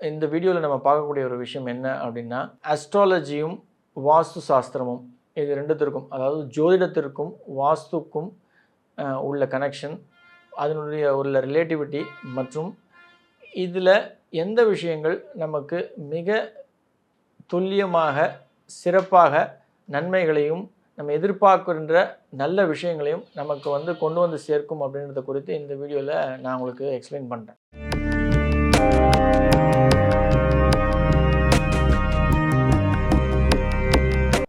இந்த வீடியோவில் நம்ம பார்க்கக்கூடிய ஒரு விஷயம் என்ன அப்படின்னா, அஸ்ட்ராலஜியும் வாஸ்து சாஸ்திரமும் இது ரெண்டுத்திற்கும், அதாவது ஜோதிடத்திற்கும் வாஸ்துக்கும் உள்ள கனெக்ஷன், அதனுடைய உள்ள ரிலேட்டிவிட்டி மற்றும் இதில் எந்த விஷயங்கள் நமக்கு மிக துல்லியமாக சிறப்பாக நன்மைகளையும் நம்ம எதிர்பார்க்கின்ற நல்ல விஷயங்களையும் நமக்கு கொண்டு வந்து சேர்க்கும் அப்படின்றத குறித்து இந்த வீடியோவில் நான் உங்களுக்கு எக்ஸ்பிளைன் பண்ணுறேன்.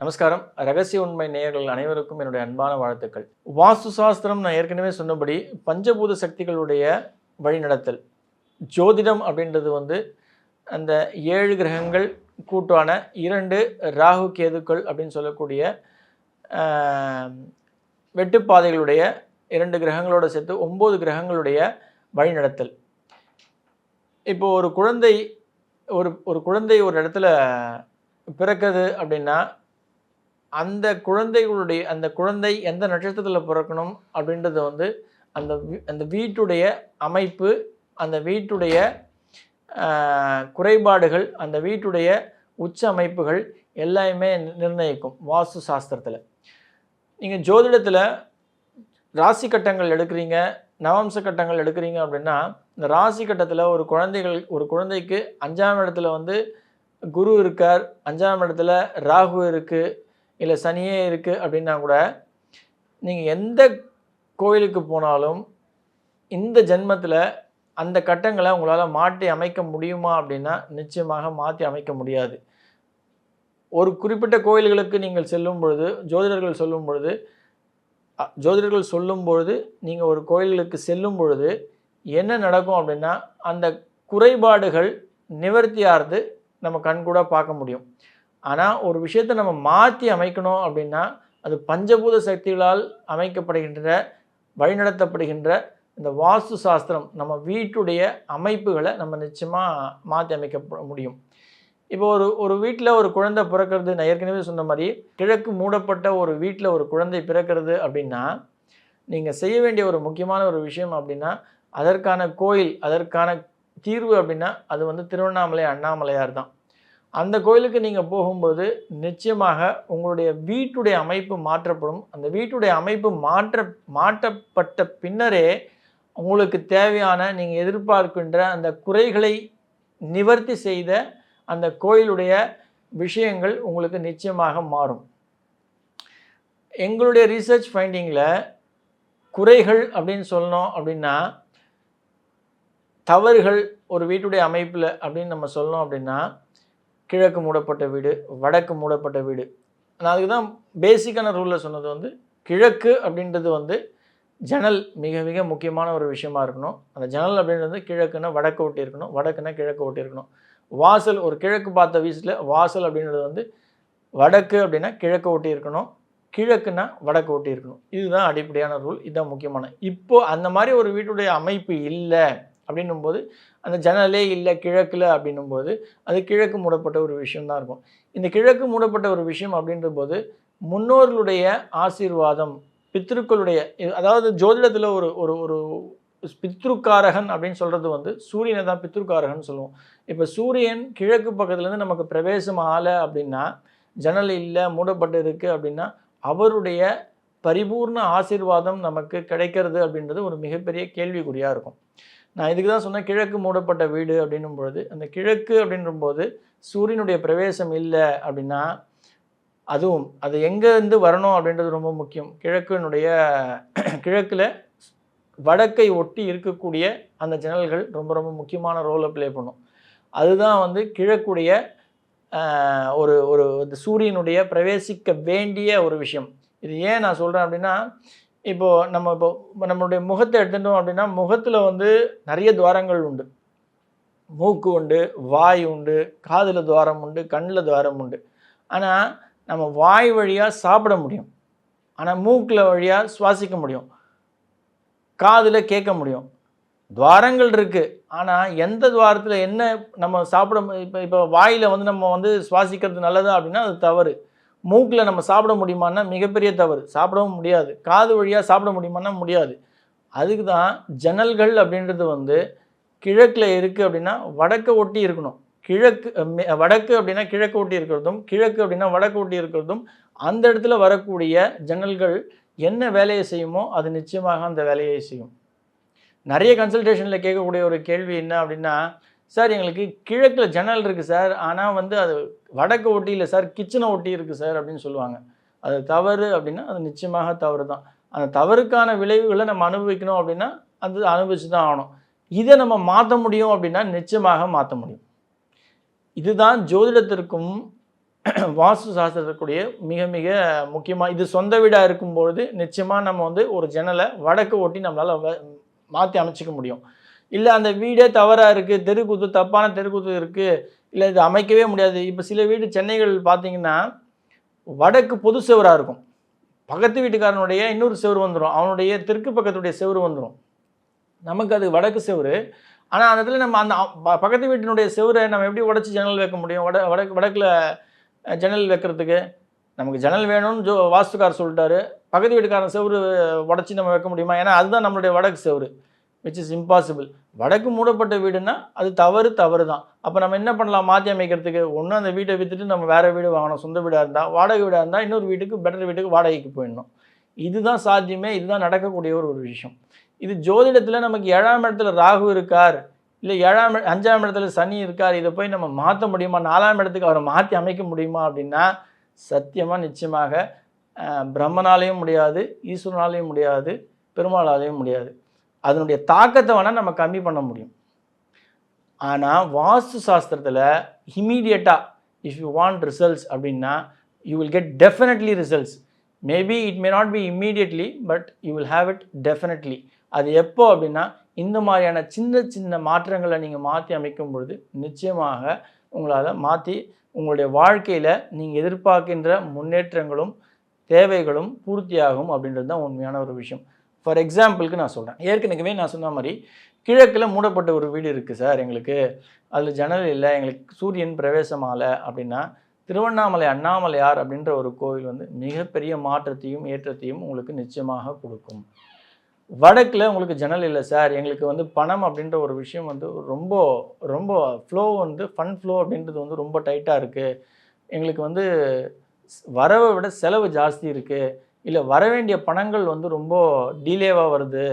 நமஸ்காரம். ரகசிய உண்மை நேயர்கள் அனைவருக்கும் என்னுடைய அன்பான வாழ்த்துக்கள். வாஸ்து சாஸ்திரம் நான் ஏற்கனவே சொன்னபடி பஞ்சபூத சக்திகளுடைய வழிநடத்தல். ஜோதிடம் அப்படின்றது அந்த 7 கிரகங்கள் கூட்டான 2 ராகு கேதுக்கள் அப்படின்னு சொல்லக்கூடிய வெட்டுப்பாதைகளுடைய 2 கிரகங்களோட சேர்த்து 9 கிரகங்களுடைய வழிநடத்தல். இப்போ ஒரு குழந்தை ஒரு இடத்துல பிறக்குது அப்படின்னா அந்த குழந்தை எந்த நட்சத்திரத்தில் பிறக்கணும் அப்படின்றது அந்த வீட்டுடைய அமைப்பு, அந்த வீட்டுடைய குறைபாடுகள், அந்த வீட்டுடைய உச்ச அமைப்புகள் எல்லாமே நிர்ணயிக்கும் வாஸ்து சாஸ்திரத்தில். நீங்கள் ஜோதிடத்தில் ராசி கட்டங்கள் எடுக்கிறீங்க, நவம்ச கட்டங்கள் எடுக்கிறீங்க அப்படின்னா இந்த ராசி கட்டத்தில் ஒரு குழந்தைக்கு 5ஆம் இடத்துல குரு இருக்கார், 5ஆம் இடத்துல ராகு இருக்குது, இல்லை சனியே இருக்குது அப்படின்னா கூட நீங்கள் எந்த கோயிலுக்கு போனாலும் இந்த ஜென்மத்தில் அந்த கட்டங்களை உங்களால் மாற்றி அமைக்க முடியுமா அப்படின்னா நிச்சயமாக மாற்றி அமைக்க முடியாது. ஒரு குறிப்பிட்ட கோயில்களுக்கு நீங்கள் செல்லும் பொழுது ஜோதிடர்கள் சொல்லும் பொழுது நீங்கள் ஒரு கோயில்களுக்கு செல்லும் பொழுது என்ன நடக்கும் அப்படின்னா அந்த குறைபாடுகள் நிவர்த்தியாகிறது நம்ம கண்கூட பார்க்க முடியும். ஆனால் ஒரு விஷயத்தை நம்ம மாற்றி அமைக்கணும் அப்படின்னா அது பஞ்சபூத சக்திகளால் வழிநடத்தப்படுகின்ற இந்த வாஸ்து சாஸ்திரம் நம்ம வீட்டுடைய அமைப்புகளை நம்ம நிச்சயமாக மாற்றி அமைக்க முடியும். இப்போ ஒரு வீட்டில் ஒரு குழந்தை பிறக்கிறது, நான் ஏற்கனவே சொன்ன மாதிரி கிழக்கு மூடப்பட்ட ஒரு வீட்டில் ஒரு குழந்தை பிறக்கிறது அப்படின்னா நீங்கள் செய்ய வேண்டிய ஒரு முக்கியமான ஒரு விஷயம் அப்படின்னா அதற்கான கோயில், அதற்கான தீர்வு அப்படின்னா அது திருவண்ணாமலை அண்ணாமலையார் தான். அந்த கோயிலுக்கு நீங்கள் போகும்போது நிச்சயமாக உங்களுடைய வீட்டுடைய அமைப்பு மாற்றப்படும். அந்த வீட்டுடைய அமைப்பு மாற்றப்பட்ட பின்னரே உங்களுக்கு தேவையான நீங்கள் எதிர்பார்க்கின்ற அந்த குறைகளை நிவர்த்தி செய்த அந்த கோயிலுடைய விஷயங்கள் உங்களுக்கு நிச்சயமாக மாறும். எங்களுடைய ரீசர்ச் ஃபைண்டிங்கில் குறைகள் அப்படின்னு சொல்லணும் அப்படின்னா, தவறுகள் ஒரு வீட்டுடைய அமைப்பில் அப்படின்னு நம்ம சொல்லணும் அப்படின்னா, கிழக்கு மூடப்பட்ட வீடு, வடக்கு மூடப்பட்ட வீடு. நான் அதுக்கு தான் பேசிக்கான ரூலில் சொன்னது கிழக்கு அப்படின்றது ஜன்னல் மிக மிக முக்கியமான ஒரு விஷயமா இருக்கணும். அந்த ஜன்னல் அப்படின்றது கிழக்குன்னா வடக்கு ஒட்டி இருக்கணும், வடக்குன்னா கிழக்கு ஒட்டி இருக்கணும். வாசல், ஒரு கிழக்கு பார்த்த வீட்டில் வாசல் அப்படின்றது வடக்கு அப்படின்னா கிழக்கு ஒட்டி இருக்கணும், கிழக்குன்னா வடக்கு ஒட்டி இருக்கணும். இதுதான் அடிப்படையான ரூல், இதுதான் முக்கியமான. இப்போது அந்த மாதிரி ஒரு வீட்டுடைய அமைப்பு இல்லை அப்படின்னும்போது, அந்த ஜன்னலே இல்லை கிழக்கில் அப்படின்னும்போது அது கிழக்கு மூடப்பட்ட ஒரு விஷயம்தான் இருக்கும். இந்த கிழக்கு மூடப்பட்ட ஒரு விஷயம் அப்படின்ற போது முன்னோர்களுடைய ஆசீர்வாதம், பித்ருக்களுடைய, அதாவது ஜோதிடத்தில் ஒரு பித்ருக்காரகன் அப்படின்னு சொல்கிறது சூரியனை தான் பித்ருக்காரகன் சொல்லுவோம். இப்போ சூரியன் கிழக்கு பக்கத்துலேருந்து நமக்கு பிரவேசம் ஆகலை அப்படின்னா, ஜன்னல் இல்லை மூடப்பட்டு இருக்குது அப்படின்னா அவருடைய பரிபூர்ண ஆசீர்வாதம் நமக்கு கிடைக்கிறது அப்படின்றது ஒரு மிகப்பெரிய கேள்விக்குறியாக இருக்கும். நான் இதுக்கு தான் சொன்னேன் கிழக்கு மூடப்பட்ட வீடு அப்படின்னும் பொழுது, அந்த கிழக்கு அப்படின்றபோது சூரியனுடைய பிரவேசம் இல்லை அப்படின்னா அது எங்கேருந்து வரணும் அப்படின்றது ரொம்ப முக்கியம். கிழக்கில் வடக்கை ஒட்டி இருக்கக்கூடிய அந்த ஜன்னல்கள் ரொம்ப ரொம்ப முக்கியமான ரோலை ப்ளே பண்ணும். அதுதான் கிழக்குடைய ஒரு சூரியனுடைய பிரவேசிக்க வேண்டிய ஒரு விஷயம். இது ஏன் நான் சொல்கிறேன் அப்படின்னா, இப்போது நம்மளுடைய முகத்தை எடுத்துட்டோம் அப்படின்னா முகத்தில் நிறைய துவாரங்கள் உண்டு. மூக்கு உண்டு, வாய் உண்டு, காதில் துவாரம் உண்டு, கண்ணில் துவாரம் உண்டு. ஆனால் நம்ம வாய் வழியாக சாப்பிட முடியும், ஆனால் மூக்கில் வழியாக சுவாசிக்க முடியும், காதில் கேட்க முடியும். துவாரங்கள் இருக்குது, ஆனால் எந்த துவாரத்தில் என்ன நம்ம சாப்பிட இப்போ வாயில் நம்ம சுவாசிக்கிறது நல்லதா அப்படின்னா அது தவறு. மூக்கில் நம்ம சாப்பிட முடியுமான்னா மிகப்பெரிய தவறு, சாப்பிடவும் முடியாது. காது வழியாக சாப்பிட முடியுமான்னா முடியாது. அதுக்கு தான் ஜன்னல்கள் அப்படின்றது கிழக்கில் இருக்குது அப்படின்னா வடக்கை ஒட்டி இருக்கணும். வடக்கு அப்படின்னா கிழக்கு ஒட்டி இருக்கிறதும், கிழக்கு அப்படின்னா வடக்கு ஒட்டி இருக்கிறதும், அந்த இடத்துல வரக்கூடிய ஜன்னல்கள் என்ன வேலையை செய்யுமோ அது நிச்சயமாக அந்த வேலையை செய்யும். நிறைய கன்சல்டேஷனில் கேட்கக்கூடிய ஒரு கேள்வி என்ன அப்படின்னா, சார் எங்களுக்கு கிழக்கில் ஜன்னல் இருக்குது சார், ஆனால் வந்து அது வடக்கு ஒட்டி இல்லை சார், கிச்சனை ஒட்டி இருக்குது சார் அப்படின்னு சொல்லுவாங்க. அது தவறு அப்படின்னா அது நிச்சயமாக தவறு தான். அந்த தவறுக்கான விளைவுகளை நம்ம அனுபவிக்கணும் அப்படின்னா அது அனுபவிச்சு தான் ஆகணும். இதை நம்ம மாற்ற முடியும் அப்படின்னா நிச்சயமாக மாற்ற முடியும். இதுதான் ஜோதிடத்திற்கும் வாஸ்து சாஸ்திரத்திற்குரிய மிக மிக முக்கியமாக. இது சொந்த வீடாக இருக்கும்பொழுது நிச்சயமாக நம்ம வந்து ஒரு ஜன்னலை வடக்கு ஒட்டி நம்மளால் மாற்றி அமைச்சிக்க முடியும். இல்லை அந்த வீடே தவறாக இருக்குது, தெருக்கூத்து தப்பான தெருக்கூத்து இருக்குது, இல்லை இது அமைக்கவே முடியாது. இப்போ சில வீடு சென்னைகள் பார்த்தீங்கன்னா வடக்கு பொது செவராக இருக்கும், பக்கத்து வீட்டுக்காரனுடைய இன்னொரு செவரு வந்துடும், அவனுடைய தெற்கு பக்கத்துடைய செவரு வந்துடும், நமக்கு அது வடக்கு செவரு. ஆனால் அந்த இடத்துல நம்ம அந்த பக்கத்து வீட்டினுடைய செவரை நம்ம எப்படி உடச்சி ஜன்னல் வைக்க முடியும்? வடக்கில் ஜன்னல் வைக்கிறதுக்கு நமக்கு ஜன்னல் வேணும்னு வாஸ்துக்காரர் சொல்லிட்டாரு, பக்கத்து வீட்டுக்காரன் செவரு உடச்சி நம்ம வைக்க முடியுமா? ஏன்னா அதுதான் நம்மளுடைய வடக்கு செவரு, விச் இஸ் இம்பாசிபிள். வடக்கு மூடப்பட்ட வீடுனா அது தவறு தான். அப்போ நம்ம என்ன பண்ணலாம் மாற்றி அமைக்கிறதுக்கு? ஒன்று அந்த வீட்டை விற்றுட்டு நம்ம வேறு வீடு வாங்கணும், சொந்த வீடாக இருந்தால். வாடகை வீடாக இருந்தால் இன்னொரு வீட்டுக்கு, பெட்டர் வீட்டுக்கு வாடகைக்கு போயிடணும். இதுதான் சாத்தியமே, இதுதான் நடக்கக்கூடிய ஒரு விஷயம். இது ஜோதிடத்தில் நமக்கு 7ஆம் இடத்துல ராகு இருக்கார், இல்லை 5ஆம் இடத்துல சனி இருக்கார், இதை போய் நம்ம மாற்ற முடியுமா? 4ஆம் இடத்துக்கு அவரை மாற்றி அமைக்க முடியுமா அப்படின்னா சத்தியமாக நிச்சயமாக பிரம்மனாலேயும் முடியாது, ஈஸ்வரனாலேயும் முடியாது, பெருமாளாலேயும் முடியாது. அதனுடைய தாக்கத்தை வேணால் நம்ம கம்மி பண்ண முடியும். ஆனால் வாஸ்து சாஸ்திரத்தில் இமீடியட்டாக இஃப் யூ வாண்ட் ரிசல்ட்ஸ் அப்படின்னா you will get definitely results. Maybe it may not be immediately, but you will have it definitely. அது எப்போ அப்படின்னா இந்த மாதிரியான சின்ன சின்ன மாற்றங்களை நீங்கள் மாற்றி அமைக்கும் பொழுது நிச்சயமாக உங்களால் மாற்றி உங்களுடைய வாழ்க்கையில் நீங்கள் எதிர்பார்க்கின்ற முன்னேற்றங்களும் தேவைகளும் பூர்த்தியாகும் அப்படின்றது தான் உண்மையான ஒரு விஷயம். ஃபார் எக்ஸாம்பிளுக்கு நான் சொல்கிறேன், ஏற்கனவே நான் சொன்ன மாதிரி கிழக்கில் மூடப்பட்ட ஒரு வீடு இருக்குது சார் எங்களுக்கு, அதில் ஜன்னல் இல்லை, எங்களுக்கு சூரியன் பிரவேசமாகலை அப்படின்னா திருவண்ணாமலை அண்ணாமலையார் அப்படின்ற ஒரு கோவில் வந்து மிகப்பெரிய மாற்றத்தையும் ஏற்றத்தையும் உங்களுக்கு நிச்சயமாக கொடுக்கும். வடக்கில் உங்களுக்கு ஜன்னல் இல்லை சார், எங்களுக்கு வந்து பணம் அப்படின்ற ஒரு விஷயம் வந்து ரொம்ப ரொம்ப ஃப்ளோ வந்து ஃபண்ட் ஃப்ளோ அப்படின்றது வந்து ரொம்ப டைட்டாக இருக்குது, எங்களுக்கு வந்து வரவை விட செலவு ஜாஸ்தி இருக்குது, இல்லை வர வேண்டிய பணங்கள் வந்து ரொம்ப டிலேவாக வருது,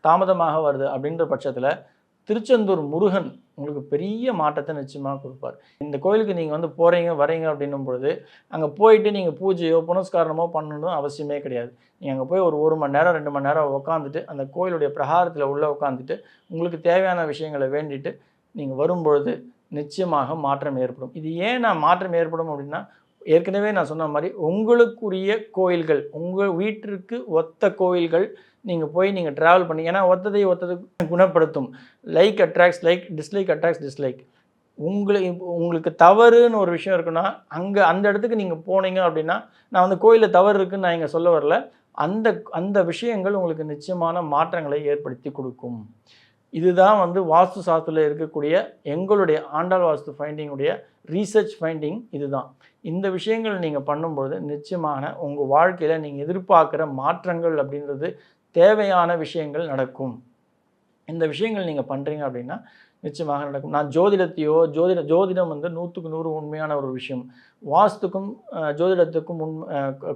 தாமதமாக வருது அப்படின்ற பட்சத்தில் திருச்செந்தூர் முருகன் உங்களுக்கு பெரிய மாற்றத்தை நிச்சயமாக கொடுப்பார். இந்த கோயிலுக்கு நீங்கள் வந்து போகிறீங்க வரீங்க அப்படின்னும் பொழுது அங்கே போயிட்டு நீங்கள் பூஜையோ புனஸ்காரணமோ பண்ணணும் அவசியமே கிடையாது. நீங்கள் அங்கே போய் ஒரு 1 மணி நேரம் 2 மணி நேரம் உட்காந்துட்டு அந்த கோயிலுடைய பிரகாரத்தில் உள்ளே உட்காந்துட்டு உங்களுக்கு தேவையான விஷயங்களை வேண்டிட்டு நீங்கள் வரும்பொழுது நிச்சயமாக மாற்றம் ஏற்படும். இது ஏன் நான் மாற்றம் ஏற்படும் அப்படின்னா, ஏற்கனவே நான் சொன்ன மாதிரி உங்களுக்குரிய கோயில்கள், உங்கள் வீட்டிற்கு ஒத்த கோயில்கள் நீங்கள் போய் நீங்கள் ட்ராவல் பண்ணி, ஏன்னா ஒத்ததை குணப்படுத்தும். Like attracts like, dislike attracts dislike. உங்களுக்கு தவறுன்னு ஒரு விஷயம் இருக்குன்னா அந்த இடத்துக்கு நீங்கள் போனீங்க அப்படின்னா, நான் வந்து கோயிலில் தவறு இருக்குதுன்னு நான் இங்கே சொல்ல வரல, அந்த விஷயங்கள் உங்களுக்கு நிச்சயமான மாற்றங்களை ஏற்படுத்தி கொடுக்கும். இதுதான் வந்து வாஸ்து சாஸ்திரத்தில் இருக்கக்கூடிய எங்களுடைய ஆண்டாள் வாஸ்து ஃபைண்டிங்குடைய ரீசர்ச் ஃபைண்டிங் இதுதான். இந்த விஷயங்கள் நீங்கள் பண்ணும்பொழுது நிச்சயமான உங்கள் வாழ்க்கையில் நீங்கள் எதிர்பார்க்குற மாற்றங்கள் அப்படின்றது தேவையான விஷயங்கள் நடக்கும். இந்த விஷயங்கள் நீங்கள் பண்ணுறீங்க அப்படின்னா நிச்சயமாக நடக்கும். நான் ஜோதிடம் வந்து 100க்கு 100 உண்மையான ஒரு விஷயம். வாஸ்துக்கும் ஜோதிடத்துக்கும்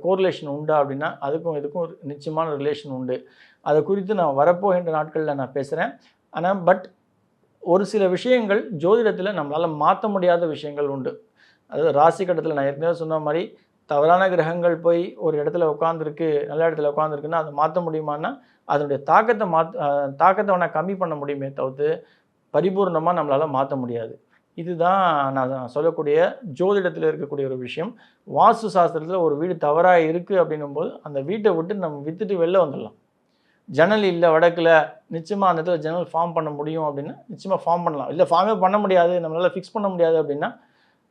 கோரிலேஷன் உண்டா அப்படின்னா அதுக்கும் இதுக்கும் ஒரு நிச்சயமான ரிலேஷன் உண்டு. அதை குறித்து நான் வரப்போகின்ற நாட்களில் நான் பேசுகிறேன். ஆனால் ஒரு சில விஷயங்கள் ஜோதிடத்தில் நம்மளால் மாற்ற முடியாத விஷயங்கள் உண்டு. அதாவது ராசி கட்டத்தில் நான் ஏற்கனவே சொன்ன மாதிரி தவறான கிரகங்கள் போய் ஒரு இடத்துல உட்காந்துருக்கு, நல்ல இடத்துல உட்காந்துருக்குன்னா அதை மாற்ற முடியுமான்னா அதனுடைய தாக்கத்தை வேணால் கம்மி பண்ண முடியுமே தவிர்த்து பரிபூர்ணமாக நம்மளால் மாற்ற முடியாது. இதுதான் நான் சொல்லக்கூடிய ஜோதிடத்தில் இருக்கக்கூடிய ஒரு விஷயம். வாஸ்து சாஸ்திரத்தில் ஒரு வீடு தவறாக இருக்குது அப்படின்னும்போது அந்த வீட்டை விட்டு நம்ம விற்றுட்டு வெளில வந்துடலாம். ஜன்னல் இல்லை வடக்கில், நிச்சயமாக அந்த இடத்துல ஜன்னல் ஃபார்ம் பண்ண முடியும் அப்படின்னா நிச்சயமாக ஃபார்ம் பண்ணலாம். இல்லை ஃபார்மே பண்ண முடியாது, நம்மளால் ஃபிக்ஸ் பண்ண முடியாது அப்படின்னா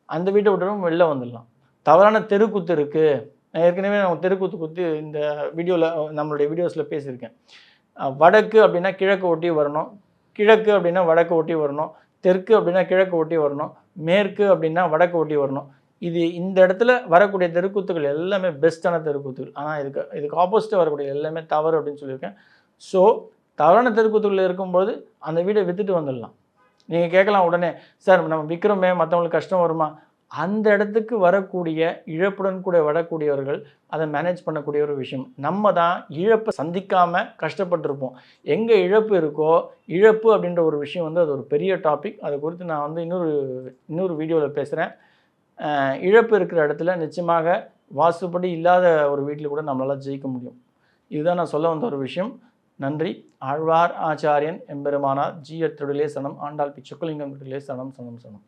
அந்த வீட்டை விட்டு வெளில வந்துடலாம். தவறான தெருக்கூத்து இருக்குது, நான் ஏற்கனவே நம்ம தெருக்கூத்து குத்து இந்த வீடியோவில் நம்மளுடைய வீடியோஸில் பேசியிருக்கேன். வடக்கு அப்படின்னா கிழக்கு ஒட்டி வரணும், கிழக்கு அப்படின்னா வடக்கு ஒட்டி வரணும், தெற்கு அப்படின்னா கிழக்கு ஒட்டி வரணும், மேற்கு அப்படின்னா வடக்கு ஒட்டி வரணும். இந்த இடத்துல வரக்கூடிய தெருக்கூத்துகள் எல்லாமே பெஸ்ட்டான தெருக்கூத்துகள். ஆனால் இதுக்கு ஆப்போசிட்டாக வரக்கூடிய எல்லாமே தவறு அப்படின்னு சொல்லியிருக்கேன். ஸோ தவறான தெருக்கூத்துகள் இருக்கும்போது அந்த வீடை விற்றுட்டு வந்துடலாம். நீங்கள் கேட்கலாம் உடனே, சார் நம்ம விற்கிறோமே மற்றவங்களுக்கு கஷ்டம் வருமா? அந்த இடத்துக்கு வரக்கூடிய இழப்புடன் கூட வரக்கூடியவர்கள் அதை மேனேஜ் பண்ணக்கூடிய ஒரு விஷயம். நம்ம தான் இழப்பை சந்திக்காமல் கஷ்டப்பட்டுருப்போம். எங்கே இழப்பு இருக்கோ, இழப்பு அப்படின்ற ஒரு விஷயம் வந்து அது ஒரு பெரிய டாபிக். அதை குறித்து நான் வந்து இன்னொரு வீடியோவில் பேசுகிறேன். இழப்பு இருக்கிற இடத்துல நிச்சயமாக வாஸ்துப்படி இல்லாத ஒரு வீட்டில் கூட நம்மளால் ஜெயிக்க முடியும். இதுதான் நான் சொல்ல வந்த ஒரு விஷயம். நன்றி. ஆழ்வார் ஆச்சாரியன் எம்பெருமானார் ஜீயர் திருடலே சனம் ஆண்டாள் பிச்சக்குலிங்கம் திருடலே சனம் சனம் சனம்.